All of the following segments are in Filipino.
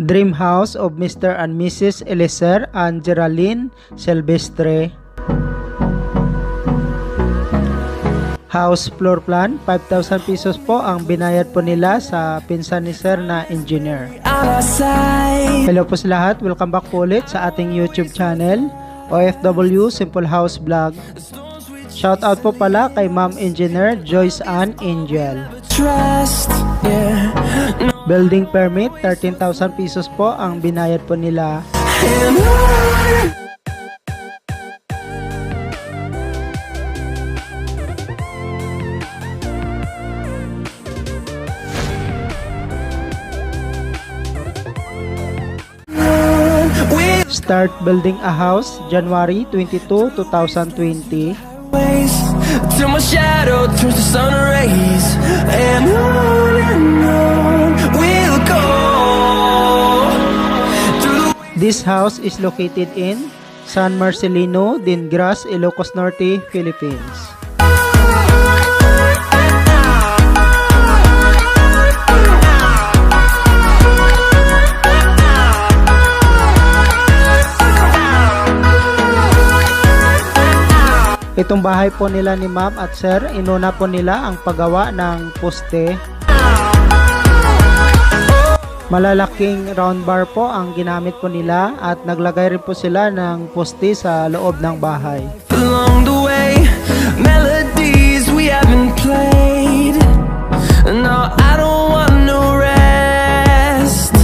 Dream house of Mr. and Mrs. Eliezer and Geraldine Silvestre. House floor plan, 5,000 pesos po ang binayad po nila sa pinsan ni Sir na engineer. Hello po sa lahat, welcome back po ulit sa ating YouTube channel, OFW Simple House Vlog. Shout out po pala kay Ma'am Engineer Joyce Ann Angel. Building permit, 13,000 pesos po ang binayad po nila. Start building a house January 22, 2020. Till my shadow turns to sun rays, and on we'll go. This house is located in San Marcelino, Dingras, Ilocos Norte, Philippines. Itong bahay po nila ni Ma'am at Sir, inuna po nila ang paggawa ng poste. Malalaking round bar po ang ginamit po nila at naglagay rin po sila ng poste sa loob ng bahay. Along the way, melodies we haven't played. No, I don't want no rest.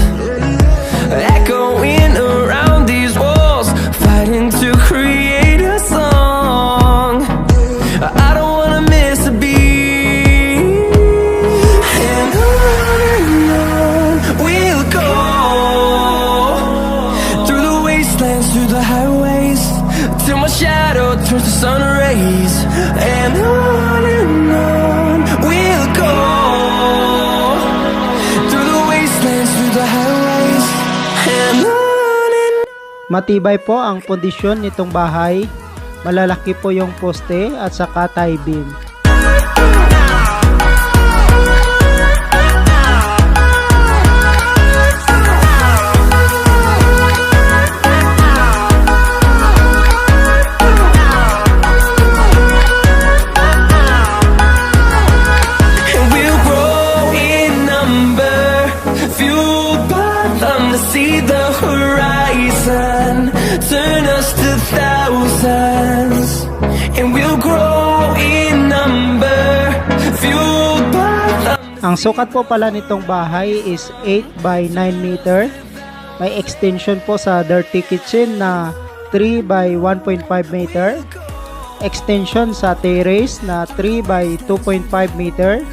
Echoing around these walls, fighting to create a song. I don't wanna miss a beat. And on we'll go. Through the wastelands, through the highways, till my shadow turns to sun rays. And on we'll go. Through the wastelands, through the highways, and on. Matibay po ang pundisyon nitong bahay. Malalaki po yung poste at saka tie beam. And we'll grow in number, fueled by them to see the horizon, turn us to thousands. And we'll grow in number, fueled by them. Ang sukat po pala nitong bahay is 8 by 9 meter. May extension po sa dirty kitchen na 3 by 1.5 meter. Extension sa terrace na 3 by 2.5 meter.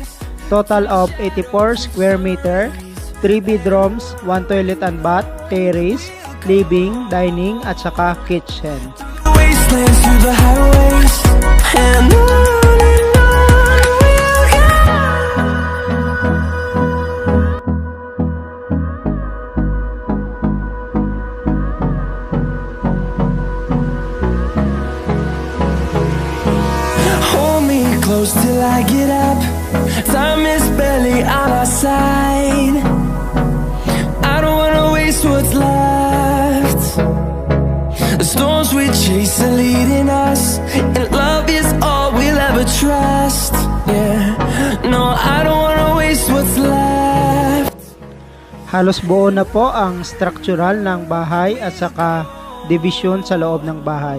Total of 84 square meter. 3 bedrooms, 1 toilet and bath, terrace, living, dining at saka kitchen. Wastelands through the highways, and on we'll go. Hold me close till I get up. Time is barely on our side. I don't wanna waste what's left. The storms we chase are leading us, and love is all we'll ever trust. Yeah, no, I don't wanna waste what's left. Halos buo na po ang structural ng bahay at saka division sa loob ng bahay.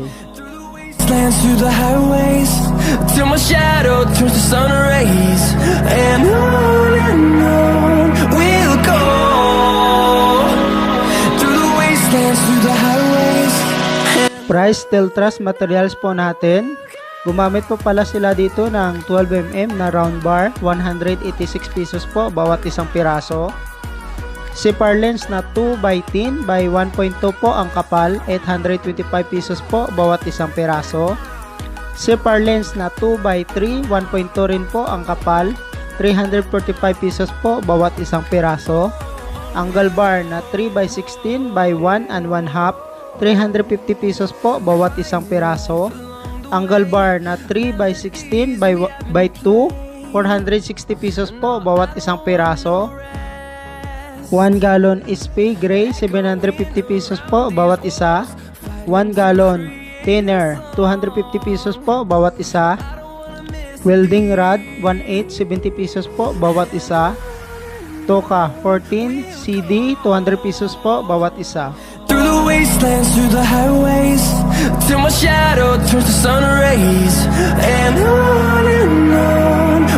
Lands through the highways, till my shadow turns to sun rays, and on we'll go. Through the wastelands, through the highways. Price Steel Truss materials po natin. Gumamit po pala sila dito ng 12mm na round bar, 186 pesos po bawat isang piraso. Zipper lens na 2x10 by 1.2 po ang kapal, 825 pesos po bawat isang piraso. Zipper lens na 2x3, 1.2 rin po ang kapal, 345 pesos po bawat isang piraso. Angle bar na 3x16 by 1 and 1/2, 350 pesos po bawat isang piraso. Angle bar na 3x16 by 2, 460 pesos po bawat isang piraso. 1 gallon SP gray, 750 pesos po bawat isa. 1 gallon thinner, 250 pesos po bawat isa. Welding rod, 1/8, 70 pesos po bawat isa. Toka 14 CD, 200 pesos po bawat isa. Through the wastelands, through the highways, till my shadow turns to sun rays. And on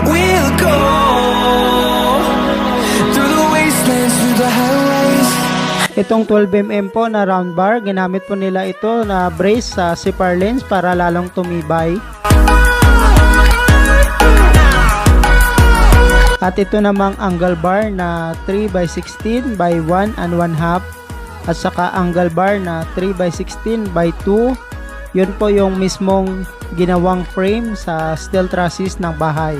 we'll go. Through the wastelands, through the highways. Itong 12mm po na round bar, ginamit po nila ito na brace sa CPR lens para lalong tumibay. At ito namang angle bar na 3x16 by 1 and 1/2. At saka angle bar na 3x16 by 2. Yun po yung mismong ginawang frame sa steel trusses ng bahay.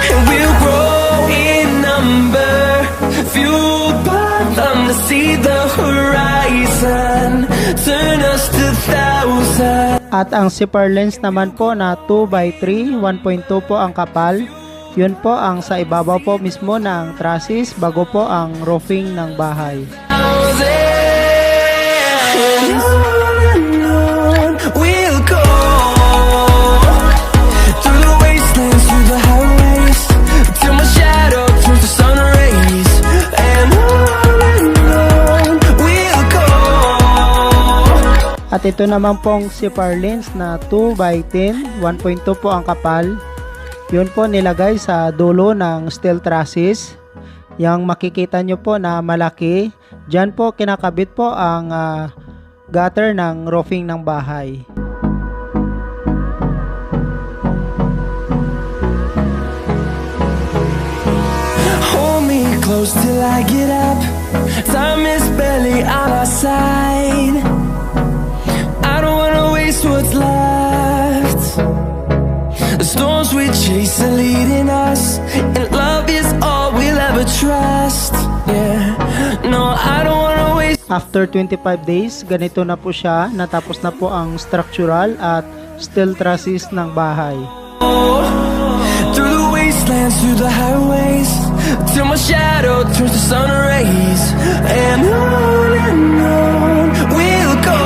And we'll grow in number, fueled by them to see the horizon, turn us to thousands. At ang CPR lens naman po na 2x3, 1.2 po ang kapal. Yun po ang sa ibabaw po mismo ng trusses bago po ang roofing ng bahay. And on we'll go. Through the wastelands, through the highways, till my shadow turns to sun rays. And on we'll go. At ito naman pong CPR lens na 2x10, 1.2 po ang kapal. Yun po nilagay sa dulo ng steel trusses. Yang makikita nyo po na malaki, dyan po kinakabit po ang gutter ng roofing ng bahay. Hold me close till I get up. Time is barely on our side. I don't wanna waste what's left. The storms we chase are leading us, and love is all we'll ever trust. Yeah, no, I don't wanna waste. After 25 days, ganito na po siya. Natapos na po ang structural at steel trusses ng bahay. Through the wastelands, through the highways, till my shadow turns to sun rays. And on we'll go.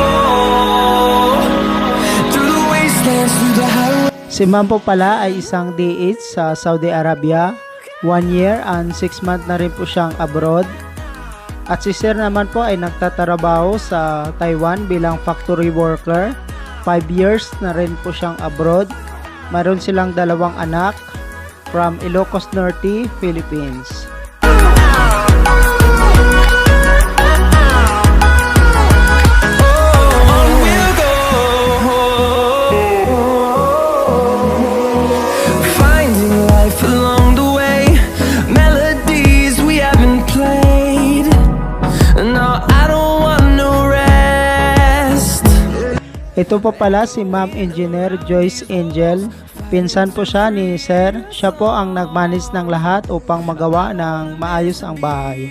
Through the wastelands, through the highways. Si ma'am po pala ay isang DH sa Saudi Arabia. 1 year and 6 months na rin po siyang abroad. At si sir naman po ay nagtatrabaho sa Taiwan bilang factory worker. 5 years na rin po siyang abroad. Mayroon silang 2 anak from Ilocos Norte, Philippines. Ito po pala si Ma'am Engineer Joyce Angel. Pinsan po siya ni Sir. Siya po ang nagmanage ng lahat upang magawa ng maayos ang bahay.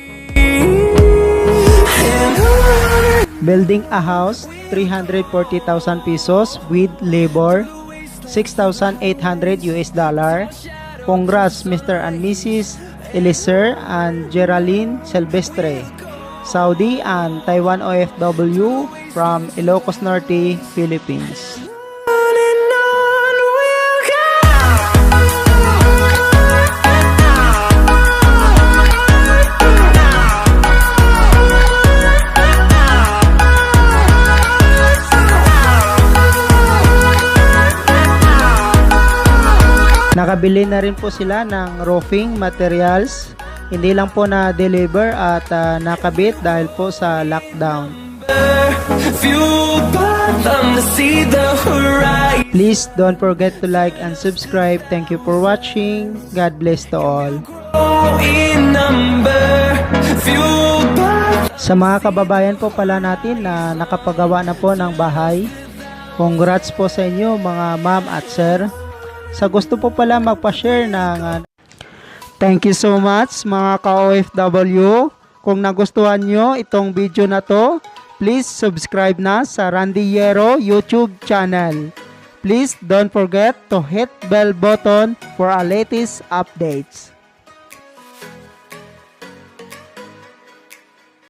Building a house, 340,000 pesos with labor, 6,800 US dollar. Congrats Mr. and Mrs. Eliezer and Geraldine Silvestre, Saudi and Taiwan OFW from Ilocos Norte, Philippines. Nakabili na rin po sila ng roofing materials. Hindi lang po na-deliver at nakabit dahil po sa lockdown. Please don't forget to like and subscribe. Thank you for watching. God bless to all. Sa mga kababayan po pala natin na nakapagawa na po ng bahay, congrats po sa inyo mga ma'am at sir. Sa gusto po pala magpa-share ng thank you so much mga ka-OFW. Kung nagustuhan nyo itong video na to, please subscribe na sa Randy Yero YouTube channel. Please don't forget to hit bell button for our latest updates.